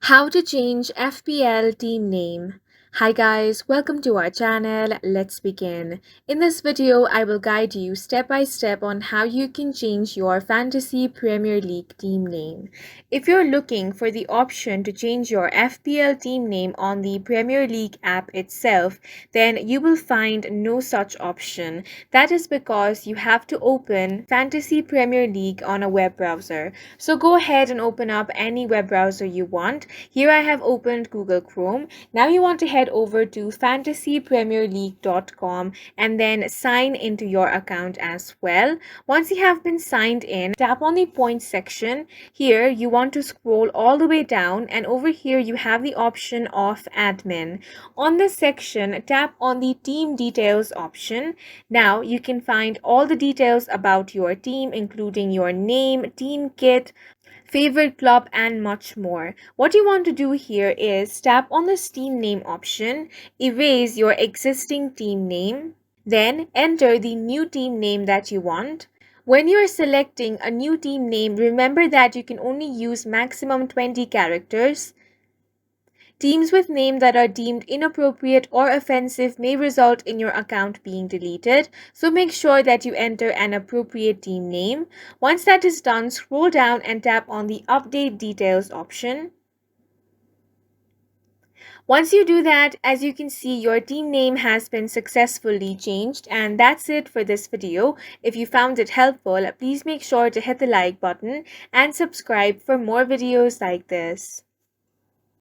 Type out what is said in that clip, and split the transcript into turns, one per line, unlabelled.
How to change FPL team name. Hi guys, welcome to our channel. Let's begin. In this video, I will guide you step by step on how you can change your Fantasy Premier League team name. If you're looking for the option to change your FPL team name on the Premier League app itself, then you will find no such option. That is because you have to open Fantasy Premier League on a web browser. So go ahead and open up any web browser you want. Here I have opened Google Chrome. Now you want to head over to fantasypremierleague.com and then sign into your account as well. Once you have been signed in, tap on the points section. Here you want to scroll all the way down, and over here you have the option of admin. On this section, tap on the team details option. Now you can find all the details about your team, including your name, team kit, favorite club, and much more. What you want to do here is tap on the team name option, erase your existing team name, then enter the new team name that you want. When you are selecting a new team name, remember that you can only use maximum 20 characters. Teams with names that are deemed inappropriate or offensive may result in your account being deleted, so make sure that you enter an appropriate team name. Once that is done, scroll down and tap on the Update Details option. Once you do that, as you can see, your team name has been successfully changed, and that's it for this video. If you found it helpful, please make sure to hit the like button and subscribe for more videos like this.